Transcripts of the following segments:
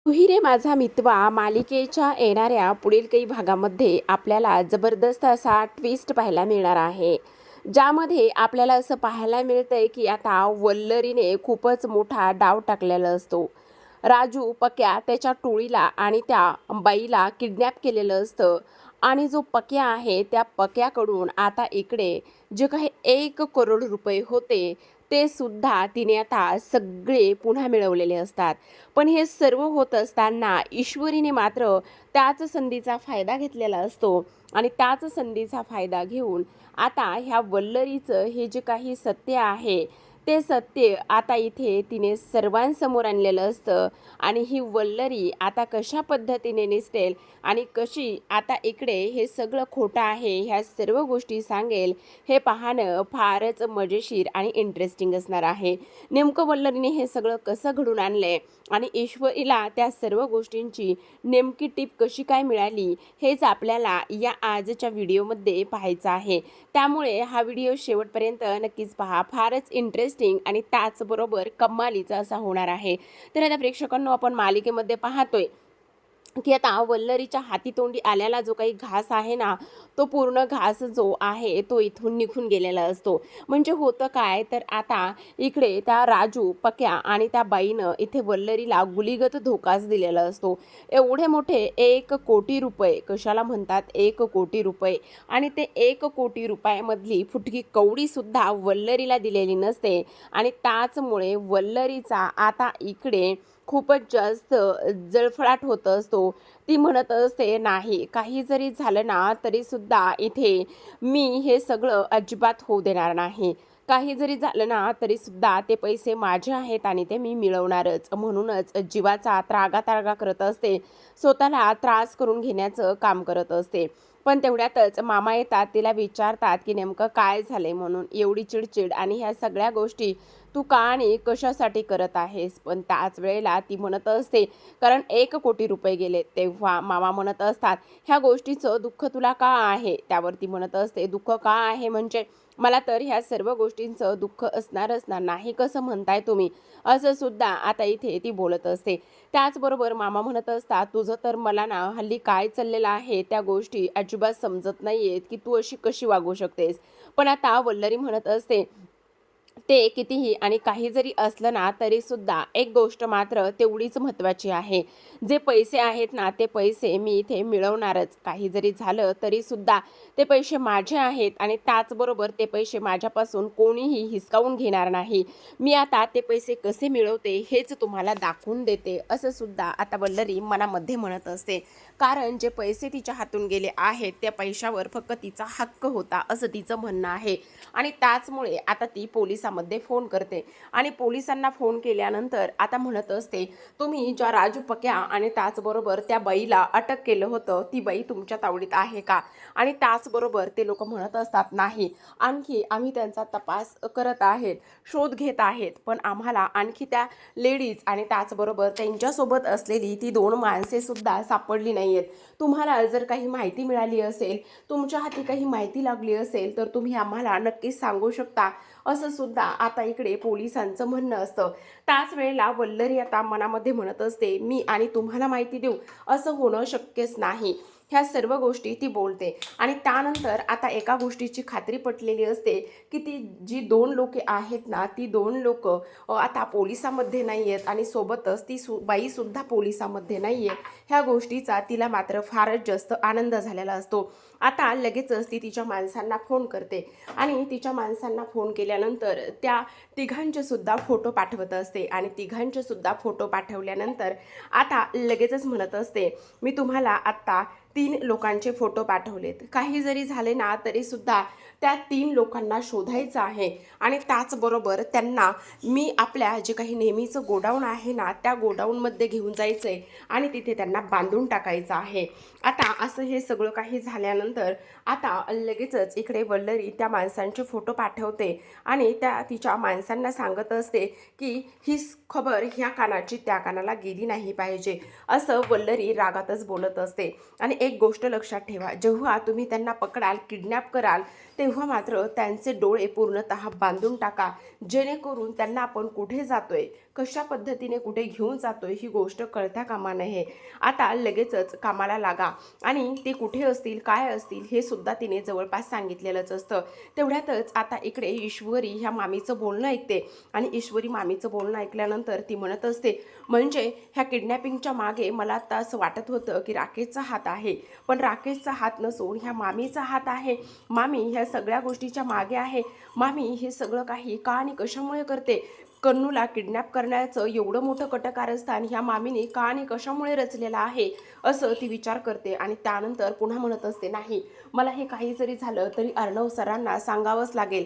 तू रे माझा मितवा मालिकेच्या येणाऱ्या पुढील काही भागामध्ये आपल्याला जबरदस्त असा ट्विस्ट पाहायला मिळणार आहे, ज्यामध्ये आपल्याला असं पाहायला मिळतंय की आता वल्लरीने खूपच मोठा डाव टाकलेला असतो. राजू पक्या त्याच्या टोळीला आणि त्या बाईला किडनॅप केलेलं असतं आणि जो पक्या आहे त्या पक्याकडून आता इकडे जे काही 1 करोड रुपये होते ते सुद्धा तिने आता सगळे पुन्हा मिळवलेले असतात. पण हे सर्व होत असताना ईश्वरीने मात्र त्याच संधीचा फायदा घेतलेला असतो आणि त्याच संधीचा फायदा घेऊन आता ह्या वल्लरीचं हे जे काही सत्य आहे ते सत्य आता इथे तिने सर्वांसमोर आणलेलं असतं आणि ही वल्लरी आता कशा पद्धतीने निसटेल आणि कशी आता इकडे हे सगळं खोटं आहे ह्या सर्व गोष्टी सांगेल, हे पाहणं फारच मजेशीर आणि इंटरेस्टिंग असणार आहे. नेमकं वल्लरीने हे सगळं कसं घडून आणलंय आणि ईश्वरीला त्या सर्व गोष्टींची नेमकी टीप कशी काय मिळाली हेच आपल्याला या आजच्या व्हिडिओमध्ये पाहायचं आहे. त्यामुळे हा व्हिडिओ शेवटपर्यंत नक्कीच पहा. फारच इंटरेस्टिंग आणि त्याचबरोबर कमालीचा असा होणार आहे. तर आता प्रेक्षकांनो, आपण मालिकेमध्ये पाहतोय की आता वल्लरीच्या हातीतोंडी आलेला जो काही घास आहे ना, तो पूर्ण घास जो आहे तो इथून निघून गेलेला असतो. म्हणजे होतं काय, तर आता इकडे त्या राजू पक्या आणि त्या बाईनं इथे वल्लरीला गुलीगत धोकाच दिलेला असतो. एवढे मोठे 1 कोटी रुपये कशाला म्हणतात, 1 कोटी रुपये, आणि ते 1 कोटी रुपयामधली फुटकी कवडीसुद्धा वल्लरीला दिलेली नसते आणि त्याचमुळे वल्लरीचा आता इकडे खूपच जास्त जळफळाट होत असतो. ती म्हणत असते, नाही काही जरी झालं ना तरीसुद्धा इथे मी हे सगळं अजिबात होऊ देणार नाही. काही जरी झालं ना तरीसुद्धा ते पैसे माझे आहेत आणि ते मी मिळवणारच. म्हणूनच जीवाचा त्रागातारगा करत असते, स्वतःला त्रास करून घेण्याचं काम करत असते. पण तेवढ्यातच मामा येतात, तिला विचारतात की नेमकं काय झालंय म्हणून एवढी चिडचिड आणि ह्या सगळ्या गोष्टी तू का आणि कशासाठी करत आहेस. पण त्याच वेळेला ती म्हणत असते, कारण 1 कोटी रुपये गेले. तेव्हा मामा म्हणत असतात, ह्या गोष्टीचं दुःख तुला का आहे. त्यावरती म्हणत असते, दुःख का आहे म्हणजे मला तर ह्या सर्व गोष्टींचं दुःख असणारच ना. नाही कसं म्हणताय तुम्ही, असं सुद्धा आता इथे ती बोलत असते. त्याचबरोबर मामा म्हणत असतात, तुझं तर मला ना हल्ली काय चाललेलं आहे त्या गोष्टी अजिबात समजत नाहीयेत की तू अशी कशी वागू शकतेस. पण आता वल्लरी म्हणत असते, ते कितीही आणि काही जरी असलं ना तरीसुद्धा एक गोष्ट मात्र तेवढीच महत्त्वाची आहे. जे पैसे आहेत ना ते पैसे मी इथे मिळवणारच. काही जरी झालं तरीसुद्धा ते पैसे माझे आहेत आणि त्याचबरोबर ते पैसे माझ्यापासून कोणीही हिसकावून घेणार नाही. मी आता ते पैसे कसे मिळवते हेच तुम्हाला दाखवून देते, असं सुद्धा आता वल्लरी मनामध्ये म्हणत असते. कारण जे पैसे तिच्या हातून गेले आहेत त्या पैशावर फक्त तिचा हक्क होता, असं तिचं म्हणणं आहे. आणि त्याचमुळे आता ती पोलिसांमध्ये फोन करते आणि पोलिसांना फोन केल्यानंतर आता म्हणत असते, तुम्ही ज्या राजू पक्या आणि त्याचबरोबर त्या बाईला अटक केलं होतं ती बाई तुमच्या तावडीत आहे का. आणि त्याचबरोबर ते लोक म्हणत असतात, नाही, आणखी आम्ही त्यांचा तपास करत आहेत, शोध घेत आहेत, पण आम्हाला आणखी त्या लेडीज आणि त्याचबरोबर त्यांच्यासोबत असलेली ती 2 माणसे सुद्धा सापडली नाही आहेत. तुम्हाला जर काही माहिती मिळाली असेल, तुमच्या हाती काही माहिती लागली असेल तर तुम्ही आम्हाला नक्कीच सांगू शकता, असं सुद्धा आता इकडे पोलिसांचं म्हणणं असतं. त्याच वेळेला वल्लरी आता मनामध्ये म्हणत असते, मी आणि तुम्हाला माहिती देऊ असं होणं शक्यच नाही. ह्या सर्व गोष्टी ती बोलते आणि त्यानंतर आता एका गोष्टीची खात्री पटलेली असते की ती जी 2 लोके आहेत ना ती 2 लोक आता पोलिसामध्ये नाही आहेत आणि सोबतच ती बाईसुद्धा पोलिसामध्ये नाही आहे. ह्या गोष्टीचा तिला मात्र फारच जास्त आनंद झालेला असतो. आता लगेचच ती तिच्या माणसांना फोन करते आणि तिच्या माणसांना फोन केल्यानंतर त्या तिघांचे सुद्धा फोटो पाठवत असते आणि तिघांचे सुद्धा फोटो पाठवल्यानंतर आता लगेचच म्हणत असते, मी तुम्हाला आत्ता 3 लोकांचे फोटो पाठवलेत. काही जरी झाले ना तरीसुद्धा त्या 3 लोकांना शोधायचं आहे आणि त्याचबरोबर त्यांना मी आपल्या जे काही नेहमीचं गोडाऊन आहे ना त्या गोडाऊनमध्ये घेऊन जायचं आहे आणि तिथे त्यांना बांधून टाकायचं आहे. आता असं हे सगळं काही झाल्यानंतर आता लगेचच इकडे वल्लरी त्या माणसांचे फोटो पाठवते आणि त्या तिच्या माणसांना सांगत असते की ही खबर ह्या कानाची त्या कानाला गेली नाही पाहिजे, असं वल्लरी रागातच बोलत असते. आणि एक गोष्ट लक्षात ठेवा, जेव्हा तुम्ही त्यांना पकडाल, किडनॅप कराल, तेव्हा मात्र त्यांचे डोळे पूर्णतः बांधून टाका, जेणेकरून त्यांना आपण कुठे जातोय, कशा पद्धतीने कुठे घेऊन जातोय ही गोष्ट कळता कामा नये. आता लगेचच कामाला लागा आणि ते कुठे असतील, काय असतील हे सुद्धा तिने जवळपास सांगितलेलंच असतं. तेवढ्यातच आता इकडे ईश्वरी ह्या मामीचं बोलणं ऐकते आणि ईश्वरी मामीचं बोलणं ऐकल्यानंतर ती म्हणत असते, म्हणजे ह्या किडनॅपिंगच्या मागे मला आता असं वाटत होतं की राकेशचा हात आहे, पण राकेशचा हात नसून ह्या मामीचा हात आहे. मामी ह्या सगळ्या गोष्टीच्या मागे आहे. मामी हे सगळं काही का आणि कशामुळे करते? कन्नूला किडनॅप करण्याचं एवढं मोठं कटकारस्थान ह्या मामीने का आणि कशामुळे रचलेलं आहे, असं ती विचार करते आणि त्यानंतर पुन्हा म्हणत असते, नाही, मला हे काही जरी झालं तरी अर्णव सरांना सांगावंच लागेल.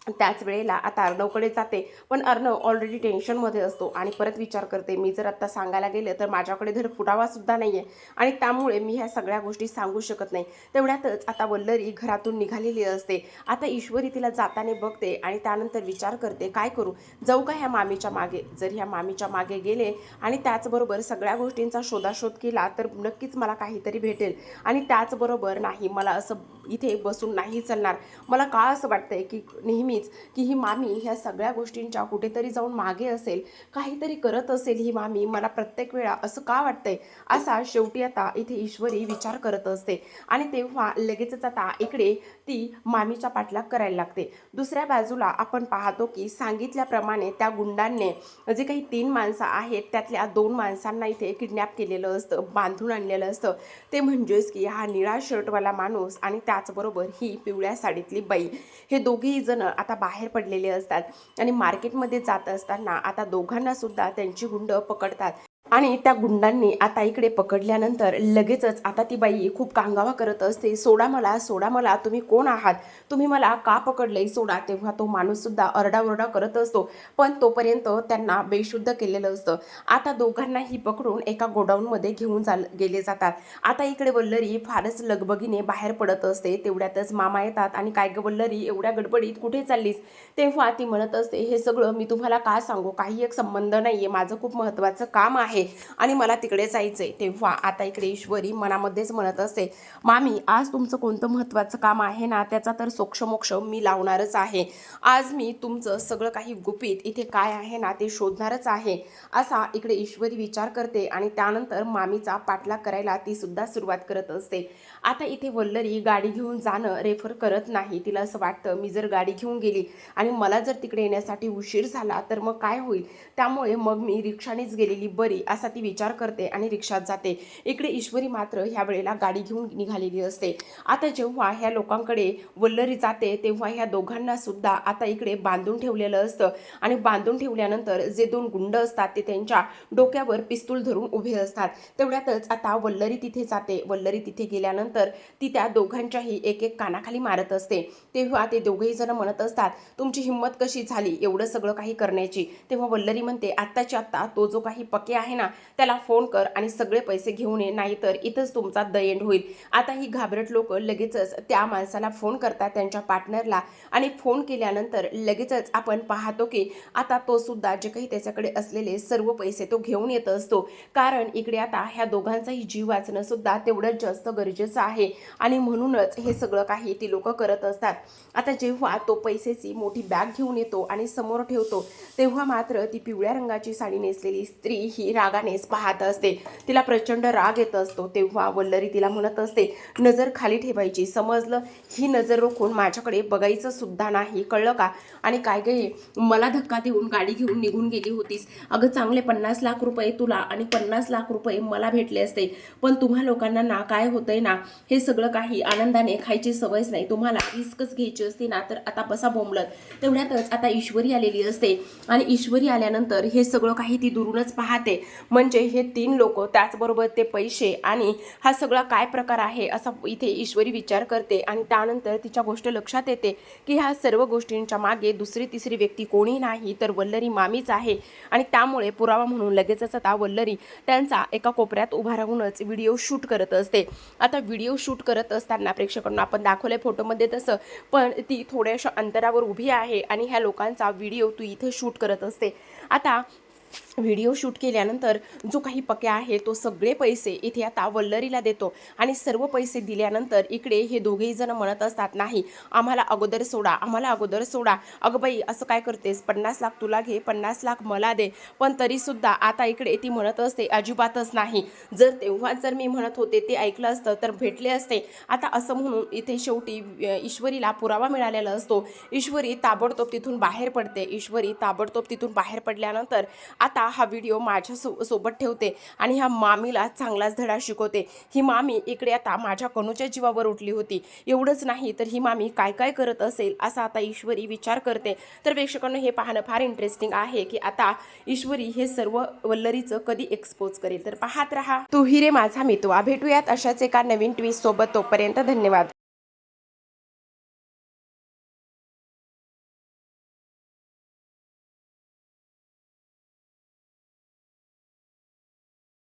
त्याच वेळेला आता अर्णवकडे जाते, पण अर्णव ऑलरेडी टेन्शनमध्ये असतो आणि परत विचार करते, मी जर आत्ता सांगायला गेले तर माझ्याकडे धड फुटावासुद्धा नाही आहे आणि त्यामुळे मी ह्या सगळ्या गोष्टी सांगू शकत नाही. तेवढ्यातच आता वल्लरी घरातून निघालेली असते. आता ईश्वरी तिला जाताना बघते आणि त्यानंतर विचार करते, काय करू, जाऊ का ह्या मामीच्या मागे? जर ह्या मामीच्या मागे गेले आणि त्याचबरोबर सगळ्या गोष्टींचा शोधाशोध केला तर नक्कीच मला काहीतरी भेटेल आणि त्याचबरोबर नाही, मला असं इथे बसून नाही चालणार. मला का असं वाटतंय की नेहमीच की ही मामी ह्या सगळ्या गोष्टींच्या कुठेतरी जाऊन मागे असेल, काहीतरी करत असेल ही मामी, मला प्रत्येक वेळा असं का वाटतंय? असा शेवटी आता इथे ईश्वरी विचार करत असते आणि तेव्हा लगेचच आता इकडे ती मामीचा पाठलाग करायला लागते. दुसऱ्या बाजूला आपण पाहतो की सांगितल्याप्रमाणे त्या गुंडांनी जे काही 3 माणसं आहेत त्यातल्या 2 माणसांना इथे किडनॅप केलेलं असतं, बांधून आणलेलं असतं. ते म्हणजेच की हा निळा शर्टवाला माणूस आणि त्याचबरोबर ही पिवळ्या साडीतली बाई, हे दोघेही जण आता बाहेर पडलेले असतात आणि मार्केटमध्ये जात असताना आता दोघांना सुद्धा त्यांची गुंड पकडतात आणि त्या गुंडांनी आता इकडे पकडल्यानंतर लगेचच आता ती बाई खूप कांगावा करत असते, सोडा मला, सोडा मला, तुम्ही कोण आहात, तुम्ही मला का पकडलंय, सोडा. तेव्हा तो माणूससुद्धा अरडाओरडा करत असतो, पण तोपर्यंत त्यांना बेशुद्ध केलेलं असतं. आता दोघांनाही पकडून एका गोडाऊनमध्ये घेऊन गेले जातात. आता इकडे वल्लरी फारच लगबगीने बाहेर पडत असते. तेवढ्यातच मामा येतात आणि काय ग वल्लरी, एवढ्या गडबडीत कुठे चाललीस? तेव्हा ती म्हणत असते, हे सगळं मी तुम्हाला का सांगू, काही एक संबंध नाही आहे, माझं खूप महत्त्वाचं काम आहे आणि मला तिकडे जायचंय. तेव्हा आता इकडे ईश्वरी मनामध्येच म्हणत असते, मामी आज तुमचं कोणतं महत्त्वाचं काम आहे ना, त्याचा तर सोक्षमोक्ष मी लावणारच आहे. आज मी तुमचं सगळं काही गुपित इथे काय आहे ना ते शोधणारच आहे. असा इकडे ईश्वरी विचार करते आणि त्यानंतर मामीचा पाठलाग करायला ती सुद्धा सुरुवात करत असते. आता इथे वल्लरी गाडी घेऊन जाणं रेफर करत नाही. तिला असं वाटतं, मी जर गाडी घेऊन गेली आणि मला जर तिकडे येण्यासाठी उशीर झाला तर मग काय होईल, त्यामुळे मग मी रिक्षानेच गेलेली बरी, असा ती विचार करते आणि रिक्षात जाते. इकडे ईश्वरी मात्र ह्या वेळेला गाडी घेऊन निघालेली असते. आता जेव्हा ह्या लोकांकडे वल्लरी जाते तेव्हा ह्या दोघांना सुद्धा आता इकडे बांधून ठेवलेलं असतं आणि बांधून ठेवल्यानंतर जे 2 गुंड असतात ते त्यांच्या डोक्यावर पिस्तूल धरून उभे असतात. तेवढ्यातच आता वल्लरी तिथे जाते. वल्लरी तिथे गेल्यानंतर ती त्या दोघांच्याही एक एक कानाखाली मारत असते. तेव्हा ते दोघेही जण म्हणत असतात, तुमची हिंमत कशी झाली एवढं सगळं काही करण्याची? तेव्हा वल्लरी म्हणते, आत्ताच्या आत्ता तो जो काही पके आहे ना त्याला फोन कर आणि सगळे पैसे घेऊन ये, नाहीतर इथंच तुमचा द एंड होईल. आता ही घाबरट लोक लगेचच त्या माणसाला फोन करतात, त्यांच्या पार्टनरला, आणि फोन केल्यानंतर लगेचच आपण पाहतो की आता तो सुद्धा जे काही त्याच्याकडे असलेले सर्व पैसे तो घेऊन येत असतो. कारण इकडे आता ह्या दोघांचाही जीव वाचणं सुद्धा तेवढंच जास्त गरजेचं आहे आणि म्हणूनच हे सगळं काही ती लोक करत असतात. आता जेव्हा तो पैसेची मोठी बॅग घेऊन येतो आणि समोर ठेवतो तेव्हा मात्र ती पिवळ्या रंगाची साडी नेसलेली स्त्री ही रागानेच पाहत असते. तिला प्रचंड राग येत असतो. तेव्हा वल्लरी तिला म्हणत असते, नजर खाली ठेवायची, समजलं? ही नजर रोखून माझ्याकडे बघायचं सुद्धा नाही, कळलं का? आणि काय गे, मला धक्का देऊन गाडी घेऊन निघून गेली होतीस. अगं चांगले 50 लाख रुपये तुला आणि 50 लाख रुपये मला भेटले असते, पण तुम्हा लोकांना ना काय होतंय ना, हे सगळं काही आनंदाने खायची सवयच नाही. तुम्हाला रिस्कच घ्यायची असते ना तर आता बसा बोंबलत. तेवढ्यातच आता ईश्वरी आलेली असते आणि ईश्वरी आल्यानंतर हे सगळं काही ती दुरूनच पाहते. म्हणजे हे 3 लोक, त्याचबरोबर ते पैसे आणि हा सगळा काय प्रकार आहे असा इथे ईश्वरी विचार करते आणि त्यानंतर तिच्या गोष्ट लक्षात येते की ह्या सर्व गोष्टींच्या मागे दुसरी तिसरी व्यक्ती कोणी नाही तर वल्लरी मामीच आहे. आणि त्यामुळे पुरावा म्हणून लगेचच आता वल्लरी त्यांचा एका कोपऱ्यात उभा राहूनच व्हिडिओ शूट करत असते. आता व्हिडिओ शूट करत असताना प्रेक्षकांना आपण दाखवलंय फोटोमध्ये तसं, पण ती थोड्याशा अंतरावर उभी आहे आणि ह्या लोकांचा व्हिडिओ तू इथे शूट करत असते. आता व्हिडिओ शूट केल्यानंतर जो काही पक्या आहे तो सगळे पैसे इथे आता वल्लरीला देतो आणि सर्व पैसे दिल्यानंतर इकडे हे दोघेही जण म्हणत असतात, नाही आम्हाला अगोदर सोडा, आम्हाला अगोदर सोडा. अगं बाई असं काय करतेस, 50 लाख तुला घे, 50 लाख मला दे. पण तरीसुद्धा आता इकडे ती म्हणत असते, अजिबातच नाही. जर तेव्हाच जर मी म्हणत होते ते ऐकलं असतं तर भेटले असते. आता असं म्हणून इथे शेवटी ईश्वरीला पुरावा मिळालेला असतो. ईश्वरी ताबडतोब तिथून बाहेर पडते. ईश्वरी ताबडतोब तिथून बाहेर पडल्यानंतर आता हा व्हिडिओ माझ्या सोबत ठेवते आणि ह्या मामीला चांगलाच धडा शिकवते. ही मामी इकडे आता माझ्या कनूच्या जीवावर उठली होती. एवढंच नाही तर ही मामी काय काय करत असेल असा आता ईश्वरी विचार करते. तर प्रेक्षकांनो, हे पाहणं फार इंटरेस्टिंग आहे की आता ईश्वरी हे सर्व वल्लरीचं कधी एक्सपोज करेल. तर पाहत रहा तू ही रे माझा मितवा. भेटूयात अशाच एका नवीन ट्विस्ट सोबत. तोपर्यंत धन्यवाद.